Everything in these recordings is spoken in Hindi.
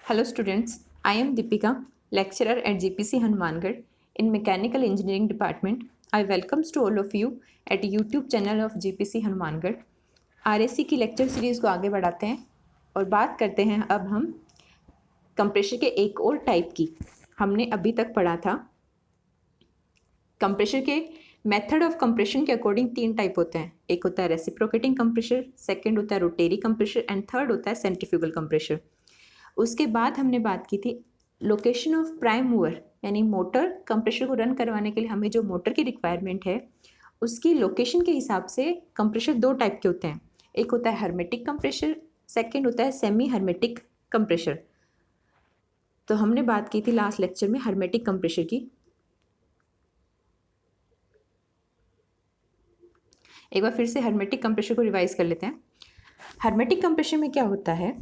Hello students, I am Deepika, lecturer at GPC Hanumangarh in Mechanical Engineering Department. I welcomes to all of you at YouTube channel of GPC Hanumangarh. RAC की लेक्चर सीरीज़ को आगे बढ़ाते हैं और बात करते हैं अब हम कंप्रेशर के एक और टाइप की। हमने अभी तक पढ़ा था कंप्रेशर के मेथड ऑफ कंप्रेशन के अकॉर्डिंग तीन टाइप होते हैं। एक होता है रेसिप्रोकेटिंग कंप्रेशर, सेकंड होता है रोटेरी कंप्रेशर एंड थर्ड होता है सेंट्रीफ्यूगल कंप्रेशर। उसके बाद हमने बात की थी लोकेशन ऑफ प्राइम मूवर, यानी मोटर कंप्रेशर को रन करवाने के लिए हमें जो मोटर की रिक्वायरमेंट है उसकी लोकेशन के हिसाब से कंप्रेशर दो टाइप के होते हैं। एक होता है हर्मेटिक कंप्रेशर, सेकंड होता है सेमी हर्मेटिक कंप्रेशर। तो हमने बात की थी लास्ट लेक्चर में हर्मेटिक कंप्रेशर की। एक बार फिर से हर्मेटिक कंप्रेशर को रिवाइज कर लेते हैं। हर्मेटिक कंप्रेशर में क्या होता है,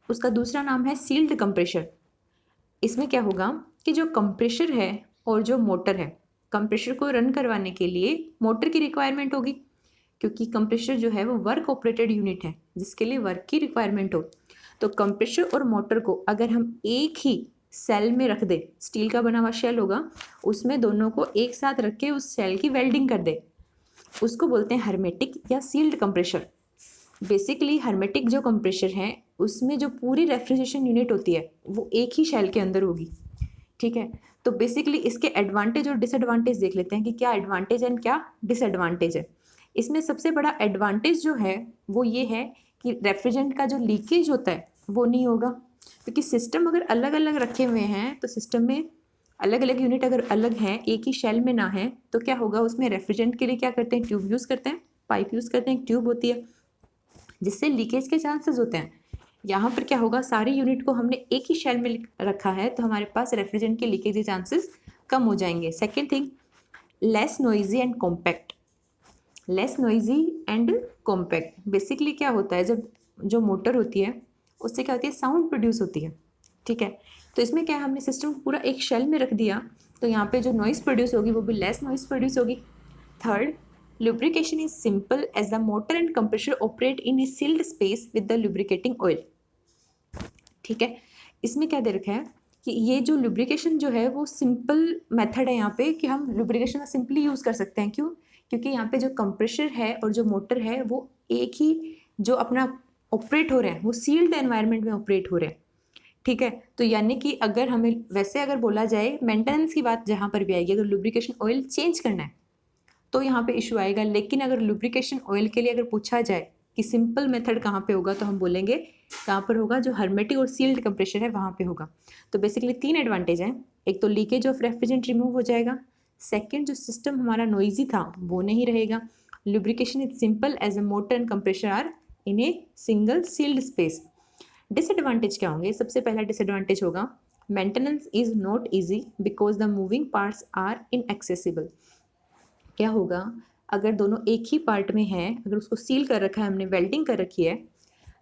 उसका दूसरा नाम है सील्ड कंप्रेशर। इसमें क्या होगा कि जो कंप्रेशर है और जो मोटर है, कंप्रेशर को रन करवाने के लिए मोटर की रिक्वायरमेंट होगी, क्योंकि कंप्रेशर जो है वो वर्क ऑपरेटेड यूनिट है जिसके लिए वर्क की रिक्वायरमेंट हो। तो कंप्रेशर और मोटर को अगर हम एक ही सेल में रख दे, स्टील का बना हुआ शेल होगा, उसमें दोनों को एक साथ रख के उस सेल की वेल्डिंग कर दे, उसको बोलते हैं हर्मेटिक या सील्ड कंप्रेशर। बेसिकली हर्मेटिक जो कंप्रेशर है उसमें जो पूरी रेफ्रिजरेशन यूनिट होती है वो एक ही शेल के अंदर होगी। ठीक है, तो बेसिकली इसके एडवांटेज और डिसएडवांटेज देख लेते हैं कि क्या एडवांटेज एंड क्या डिसएडवांटेज है। इसमें सबसे बड़ा एडवांटेज जो है वो ये है कि रेफ्रिजरेंट का जो लीकेज होता है वो नहीं होगा, क्योंकि सिस्टम अगर अलग अलग रखे हुए हैं तो सिस्टम में अलग अलग यूनिट अगर अलग हैं, एक ही शेल में ना है, तो क्या होगा, उसमें रेफ्रिजरेंट के लिए क्या करते हैं, ट्यूब यूज़ करते हैं, पाइप यूज़ करते हैं, एक ट्यूब होती है जिससे लीकेज के चांसेस होते हैं। यहाँ पर क्या होगा, सारी यूनिट को हमने एक ही शेल में रखा है तो हमारे पास रेफ्रिजरेंट के लीकेज के चांसेस कम हो जाएंगे। Second thing, less noisy and compact. Less noisy and compact basically क्या होता है, जब जो मोटर होती है उससे क्या होती है, साउंड प्रोड्यूस होती है। ठीक है, तो इसमें क्या है, हमने सिस्टम को पूरा एक शेल में रख दिया तो यहाँ पे जो नॉइज़ प्रोड्यूस होगी वो भी लेस नॉइज़ प्रोड्यूस होगी। Third, lubrication is simple as the motor and compressor operate in a sealed space with the lubricating oil। ठीक है, इसमें क्या दे रखा है कि ये जो lubrication जो है वो सिंपल मेथड है यहाँ पे कि हम lubrication सिंपली यूज़ कर सकते हैं। क्यों? क्योंकि यहाँ पे जो कंप्रेशर है और जो मोटर है वो एक ही जो अपना ऑपरेट हो रहे हैं वो सील्ड एनवायरनमेंट में ऑपरेट हो रहे हैं। ठीक है, तो यानी कि अगर हमें वैसे अगर बोला जाए मेंटेनेंस की बात जहाँ पर भी आएगी, अगर लुब्रिकेशन ऑयल चेंज करना है तो यहाँ पे इशू आएगा। लेकिन अगर लुब्रिकेशन ऑयल के लिए अगर पूछा जाए कि सिंपल मेथड कहाँ पे होगा, तो हम बोलेंगे कहाँ पर होगा, जो हर्मेटिक और सील्ड कंप्रेशर है वहाँ पे होगा। तो बेसिकली तीन एडवांटेज हैं। एक तो लीकेज ऑफ रेफ्रिजरेंट रिमूव हो जाएगा, सेकेंड जो सिस्टम हमारा नॉइजी था वो नहीं रहेगा, lubrication is simple as a motor and compressor are in a single sealed space. Disadvantage क्या होंगे, सबसे पहला डिसएडवांटेज होगा maintenance is not easy because the moving parts are inaccessible. क्या होगा, अगर दोनों एक ही पार्ट में हैं, अगर उसको सील कर रखा है हमने, वेल्डिंग कर रखी है,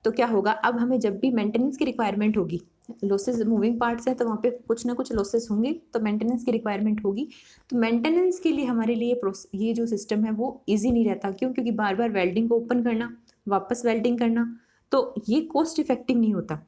तो क्या होगा, अब हमें जब भी मेंटेनेंस की रिक्वायरमेंट होगी, लॉसेस मूविंग पार्ट्स हैं तो वहाँ पे कुछ ना कुछ लॉसेस होंगे तो मेंटेनेंस की रिक्वायरमेंट होगी। तो मेंटेनेंस के लिए हमारे लिए ये जो सिस्टम है वो ईजी नहीं रहता। क्यों? क्योंकि बार बार वेल्डिंग को ओपन करना, वापस वेल्डिंग करना, तो ये कॉस्ट इफेक्टिव नहीं होता।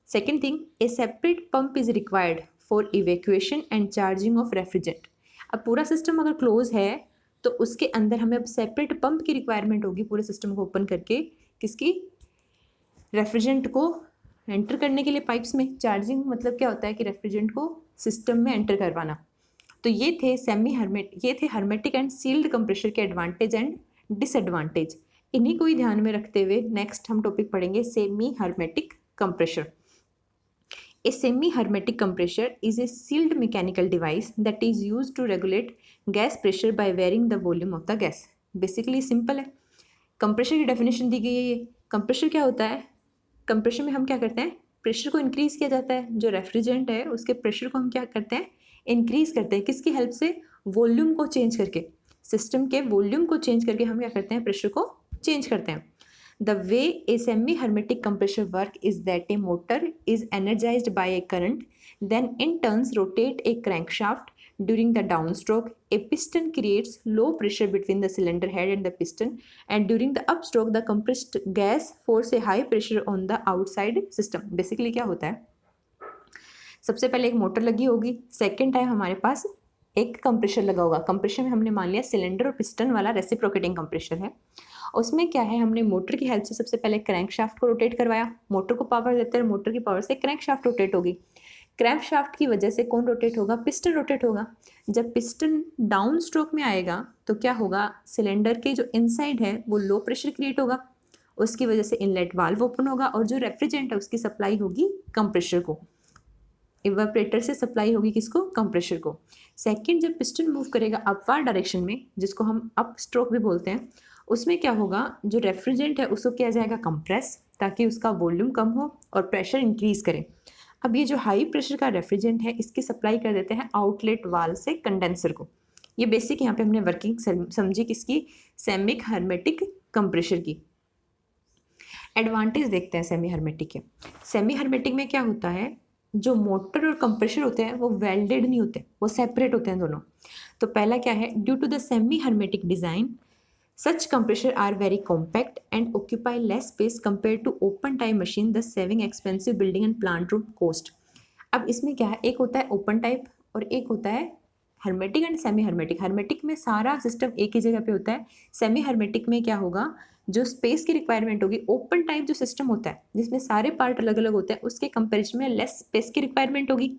Second thing, A separate pump is required for evacuation and charging of refrigerant. अब पूरा सिस्टम अगर क्लोज है तो उसके अंदर हमें अब सेपरेट पंप की रिक्वायरमेंट होगी पूरे सिस्टम को ओपन करके, किसकी, रेफ्रिजरेंट को एंटर करने के लिए पाइप्स में। चार्जिंग मतलब क्या होता है कि रेफ्रिजरेंट को सिस्टम में एंटर करवाना। तो ये थे हर्मेटिक एंड सील्ड कंप्रेशर के एडवांटेज एंड डिसएडवांटेज। इन्हीं को ही ध्यान में रखते हुए नेक्स्ट हम टॉपिक पढ़ेंगे semi hermetic compressor. A semi-hermetic compressor is a sealed mechanical device that is used to regulate gas pressure by varying the volume of the gas। Basically simple है, कंप्रेशर की डेफिनेशन दी गई है। ये कंप्रेशर क्या होता है, कंप्रेशर में हम क्या करते हैं, प्रेशर को इंक्रीज किया जाता है, जो रेफ्रिजरेंट है उसके प्रेशर को हम क्या करते हैं, इंक्रीज करते हैं। किसकी हेल्प से, वॉल्यूम को चेंज करके, सिस्टम के वॉल्यूम को चेंज करके हम क्या करते हैं, प्रेशर को चेंज करते हैं। The way a semi-hermetic compressor work is that a motor is energized by a current, then in turns rotate a crankshaft. During the downstroke, a piston creates low pressure between the cylinder head and the piston, and during the upstroke, the compressed gas force a high pressure on the outside system। Basically क्या होता है, सबसे पहले एक मोटर लगी होगी, सेकेंड टाइम हमारे पास एक कंप्रेशर लगा होगा। कंप्रेशर में हमने मान लिया सिलेंडर और पिस्टन वाला रेसिप्रोकेटिंग कंप्रेशर है। उसमें क्या है, हमने मोटर की हेल्प से सबसे पहले क्रैंक शाफ्ट को रोटेट करवाया, मोटर को पावर देते हैं, मोटर की पावर से क्रैंक शाफ्ट रोटेट होगी। क्रैंक शाफ्ट की वजह से कौन रोटेट होगा, पिस्टन रोटेट होगा। जब पिस्टन डाउन स्ट्रोक में आएगा तो क्या होगा, सिलेंडर के जो इनसाइड है वो लो प्रेशर क्रिएट होगा, उसकी वजह से इनलेट वाल्व ओपन होगा और जो रेफ्रिजरेंट है उसकी सप्लाई होगी कंप्रेशर को, इवेपोरेटर से सप्लाई होगी किसको, कंप्रेशर को। सेकंड, जब पिस्टन मूव करेगा अपवार्ड डायरेक्शन में, जिसको हम अप स्ट्रोक भी बोलते हैं, उसमें क्या होगा, जो रेफ्रिजरेंट है उसको किया जाएगा कंप्रेस ताकि उसका वॉल्यूम कम हो और प्रेशर इंक्रीज करे। अब ये जो हाई प्रेशर का रेफ्रिजरेंट है इसकी सप्लाई कर देते हैं आउटलेट वाल्व से कंडेंसर को। ये बेसिक यहाँ पे हमने वर्किंग समझी किसकी, सेमी हर्मेटिक कंप्रेशर की। एडवांटेज देखते हैं सेमी हर्मेटिक के। सेमी हर्मेटिक में क्या होता है, जो मोटर और कंप्रेशर होते हैं वो वेल्डेड नहीं होते, वो सेपरेट होते हैं दोनों। तो पहला क्या है, due to the semi hermetic design such compressor are very compact and occupy less space compare to open type machine, the saving expensive building and plant room cost. अब इसमें क्या है, एक होता है ओपन टाइप और एक होता है hermetic and semi hermetic. Hermetic में सारा सिस्टम एक ही जगह पे होता है, सेमी हर्मेटिक में क्या होगा, जो स्पेस की रिक्वायरमेंट होगी, ओपन टाइप जो सिस्टम होता है जिसमें सारे पार्ट अलग अलग होते हैं उसके कंपेरिजन में लेस स्पेस की रिक्वायरमेंट होगी,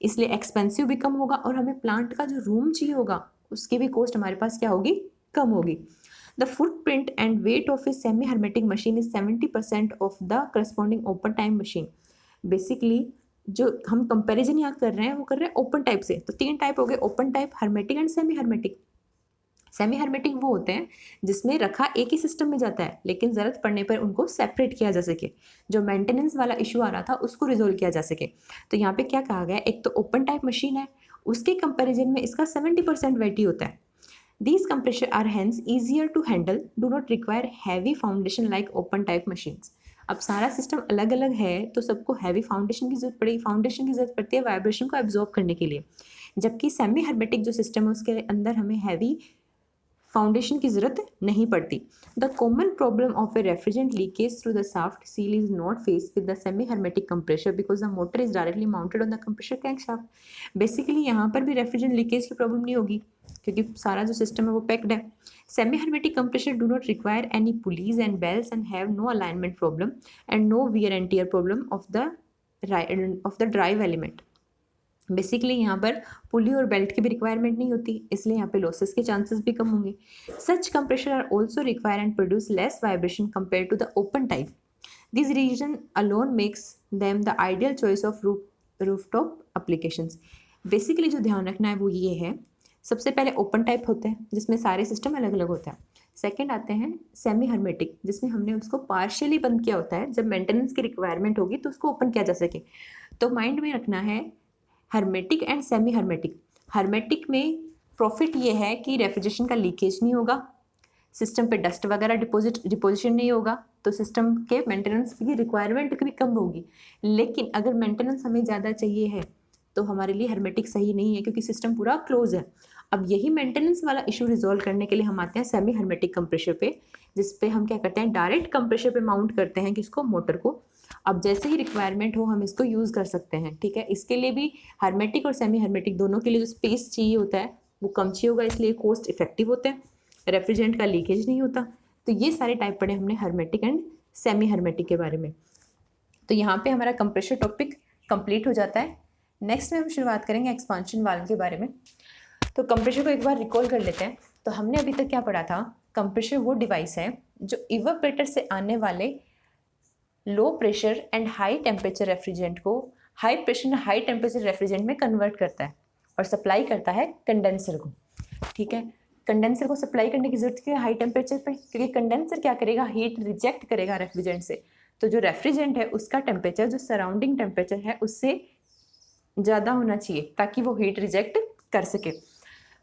इसलिए एक्सपेंसिव भी कम होगा और हमें प्लांट का जो रूम चाहिए होगा उसकी भी कॉस्ट हमारे पास क्या होगी, कम होगी। The footprint and weight of a semi hermetic machine is 70% of the corresponding open type machine. Basically जो हम कंपैरिजन यहाँ कर रहे हैं वो कर रहे हैं ओपन टाइप से। तो तीन टाइप हो गए, open type, hermetic and semi hermetic. Semi hermetic वो होते हैं जिसमें रखा एक ही सिस्टम में जाता है लेकिन ज़रूरत पड़ने पर उनको सेपरेट किया जा सके, जो मेंटेनेंस वाला इशू आ रहा था उसको रिजोल्व किया जा सके। तो यहाँ पे क्या कहा गया, एक तो ओपन टाइप मशीन है उसके कंपैरिजन में इसका 70% वेट ही होता है। These compressor are hence easier to handle, do not require heavy foundation like open type machines। अब सारा सिस्टम अलग अलग है तो सबको हैवी फाउंडेशन की जरूरत पड़ेगी, फाउंडेशन की जरूरत पड़ती है वाइब्रेशन को एब्जॉर्ब करने के लिए, जबकि सेमी हर्मेटिक जो सिस्टम है उसके अंदर हमें हैवी फाउंडेशन की जरूरत नहीं पड़ती। The common problem of A refrigerant leakage through the shaft seal is not face with the semi hermetic compressor because the motor is directly mounted on the compressor crank shaft. Basically यहाँ पर भी रेफ्रिजरेंट लीकेज की प्रॉब्लम नहीं होगी क्योंकि सारा जो सिस्टम है वो पैक्ड है। Semi hermetic compressor do not require any pulleys and bells and have no alignment problem and no wear and tear problem of the drive element. Basically यहाँ पर पुली और बेल्ट की भी रिक्वायरमेंट नहीं होती, इसलिए यहाँ पे लॉसेस के चांसेस भी कम होंगे। Such compressor are also require and produce less vibration compare to the open type. This reason alone makes them the ideal choice of rooftop applications. Basically जो ध्यान रखना है वो ये है, सबसे पहले ओपन टाइप होते हैं जिसमें सारे सिस्टम अलग अलग होता है। सेकंड आते हैं सेमी हर्मेटिक जिसमें हमने उसको पार्शियली बंद किया होता है, जब मेंटेनेंस की रिक्वायरमेंट होगी तो उसको ओपन किया जा सके। तो माइंड में रखना है hermetic and semi hermetic. Hermetic में प्रॉफिट ये है कि रेफ्रिजरेशन का लीकेज नहीं होगा, सिस्टम पे डस्ट वगैरह डिपोजिशन नहीं होगा, तो सिस्टम के मेंटेनेंस की रिक्वायरमेंट भी कम होगी। लेकिन अगर मेंटेनेंस हमें ज़्यादा चाहिए है तो हमारे लिए हर्मेटिक सही नहीं है क्योंकि सिस्टम पूरा क्लोज है। अब यही मेंटेनेंस वाला इशू रिजॉल्व करने के लिए हम आते हैं सेमी हर्मेटिक कंप्रेशर पे, जिस पे हम क्या करते हैं, डायरेक्ट कंप्रेशर पे माउंट करते हैं किसको, मोटर को। अब जैसे ही रिक्वायरमेंट हो हम इसको यूज़ कर सकते हैं, ठीक है। इसके लिए भी हर्मेटिक और सेमी हर्मेटिक दोनों के लिए जो स्पेस चाहिए होता है वो कम चाहिए होगा, इसलिए कॉस्ट इफेक्टिव होते हैं, रेफ्रिजरेंट का लीकेज नहीं होता। तो ये सारे टाइप पढ़े हमने हर्मेटिक एंड सेमी हर्मेटिक के बारे में। तो यहाँ पे हमारा कंप्रेशर टॉपिक कंप्लीट हो जाता है। नेक्स्ट में हम शुरुआत करेंगे एक्सपांशन वाल्व के बारे में। तो कंप्रेशर को एक बार रिकॉल कर लेते हैं। तो हमने अभी तक क्या पढ़ा था, कंप्रेशर वो डिवाइस है जो इवेपोरेटर से आने वाले low pressure and high temperature refrigerant को high pressure and high temperature refrigerant में कन्वर्ट करता है और सप्लाई करता है कंडेंसर को, ठीक है। कंडेंसर को सप्लाई करने की जरूरत है हाई टेम्परेचर पे, क्योंकि कंडेंसर क्या करेगा, हीट रिजेक्ट करेगा रेफ्रिजरेंट से। तो जो रेफ्रिजरेंट है उसका टेम्परेचर जो सराउंडिंग टेम्परेचर है उससे ज़्यादा होना चाहिए ताकि वो हीट रिजेक्ट कर सके।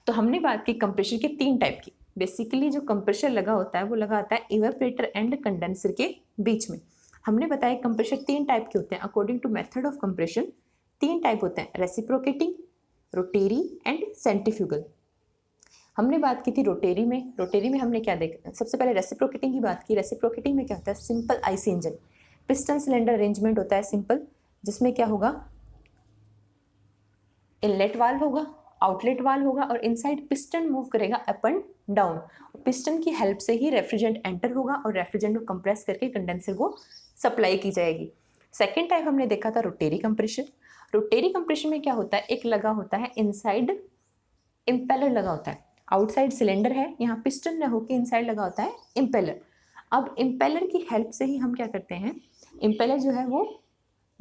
तो हमने बात की कंप्रेशर के 3 टाइप की। बेसिकली जो कंप्रेशर लगा होता है वो लगा होता है इवेपोरेटर एंड कंडेंसर के बीच में। हमने बताया कंप्रेशर 3 टाइप के होते हैं according to method of compression. 3 type होते हैं, रेसिप्रोकेटिंग, रोटेरी एंड सेंट्रीफ्यूगल। हमने बात की थी रोटेरी में हमने क्या देखा, सबसे पहले रेसिप्रोकेटिंग की बात की। रेसिप्रोकेटिंग में क्या होता है, simple IC engine, piston cylinder arrangement होता है सिंपल, जिसमें क्या होगा, इनलेट वाल्व होगा, आउटलेट वाल्व होगा और इनसाइड पिस्टन मूव करेगा अप एंड डाउन। पिस्टन की हेल्प से ही रेफ्रिजरेंट एंटर होगा और रेफ्रिजरेंट को कंप्रेस करके कंडेंसर को सप्लाई की जाएगी। सेकेंड टाइप हमने देखा था रोटेरी कंप्रेशन। रोटेरी कंप्रेशन में क्या होता है, एक लगा होता है इनसाइड इम्पेलर लगा होता है, आउटसाइड सिलेंडर है, यहाँ पिस्टन न होकर इनसाइड लगा होता है इम्पेलर। अब इम्पेलर की हेल्प से ही हम क्या करते हैं, इम्पेलर जो है वो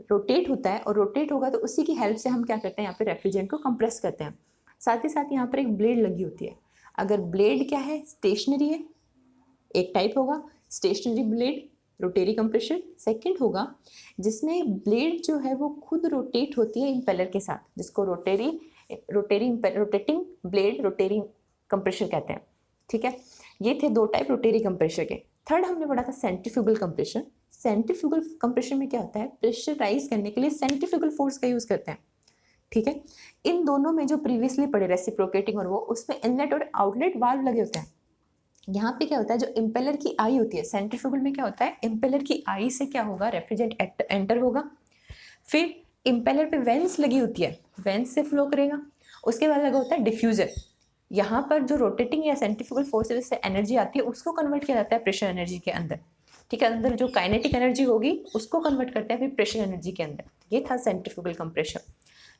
रोटेट होता है और रोटेट होगा तो उसी की हेल्प से हम क्या करते हैं, यहाँ पे रेफ्रिजरेंट को कंप्रेस करते हैं। साथ ही साथ यहाँ पर एक ब्लेड लगी होती है। अगर ब्लेड क्या है, स्टेशनरी है, एक टाइप होगा stationary blade rotary compressor. Second होगा जिसमें ब्लेड जो है वो खुद रोटेट होती है इम्पेलर के साथ, जिसको रोटेटिंग ब्लेड रोटेरी कंप्रेशर कहते हैं। ठीक है, ये थे दो टाइप रोटेरी कंप्रेशर के। थर्ड हमने पढ़ा था सेंट्रीफ्यूगल कंप्रेशन। सेंट्रीफ्यूगल कंप्रेशन में क्या होता है, प्रेशराइज करने के लिए सेंट्रीफ्यूगल फोर्स का यूज़ करते हैं। ठीक है, इन दोनों में जो प्रीवियसली पढ़े रेसिप्रोकेटिंग और वो, उसमें इनलेट और आउटलेट वाल्व लगे होते हैं। यहाँ पे क्या होता है, जो इम्पेलर की आई होती है, सेंट्रीफ्यूगल में क्या होता है, इम्पेलर की आई से क्या होगा, रेफ्रिजरेंट एंटर होगा। फिर इम्पेलर पे वेंस लगी होती है, वेंस से फ्लो करेगा। उसके बाद लगा होता है डिफ्यूज़र। यहाँ पर जो रोटेटिंग या सेंट्रीफ्यूगल फोर्स से एनर्जी आती है उसको कन्वर्ट किया जाता है प्रेशर एनर्जी के अंदर। ठीक है, अंदर जो काइनेटिक एनर्जी होगी उसको कन्वर्ट करते हैं फिर प्रेशर एनर्जी के अंदर। ये था सेंट्रीफ्यूगल कंप्रेशन।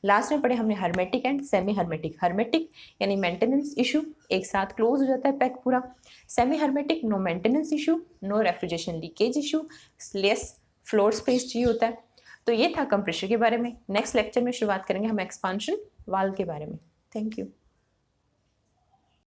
लास्ट में पढ़े हमने hermetic and semi hermetic. Hermetic यानी मेंटेनेंस इशू, एक साथ क्लोज हो जाता है पैक पूरा। Semi hermetic, no maintenance issue, no refrigeration leakage issue, less floor space चाहिए होता है। तो ये था कंप्रेशर के बारे में। नेक्स्ट लेक्चर में शुरुआत करेंगे हम एक्सपांशन वाल्व के बारे में। Thank you.